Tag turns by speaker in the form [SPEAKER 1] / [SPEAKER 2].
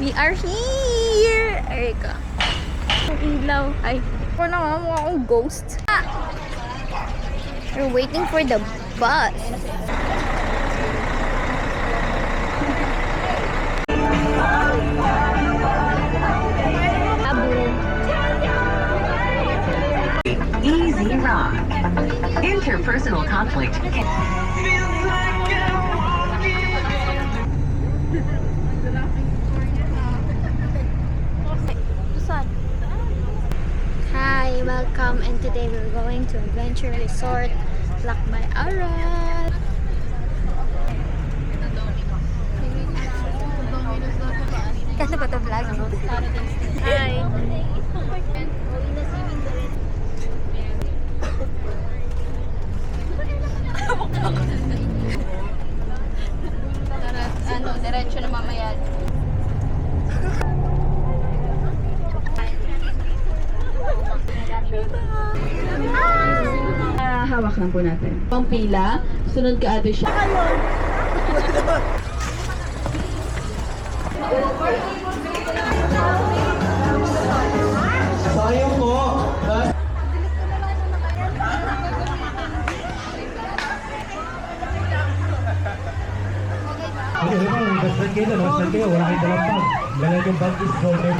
[SPEAKER 1] We are here! Erika. Ang ilaw. Ay, ako na nga, mukha akong ghost. We're waiting for the bus.
[SPEAKER 2] Easy rock. Interpersonal conflict.
[SPEAKER 1] Hi, welcome, and today we're going to Adventure Resort Lakbay Aral. Kasi ba ito vlog? Hi! Diretso na mamaya.
[SPEAKER 3] Hawak lang po natin. Pang pila, sunod ka ate siya.
[SPEAKER 4] Sayang po. Okay, basta kayo, wala kayong dalang bag. Galing yung bag is golden.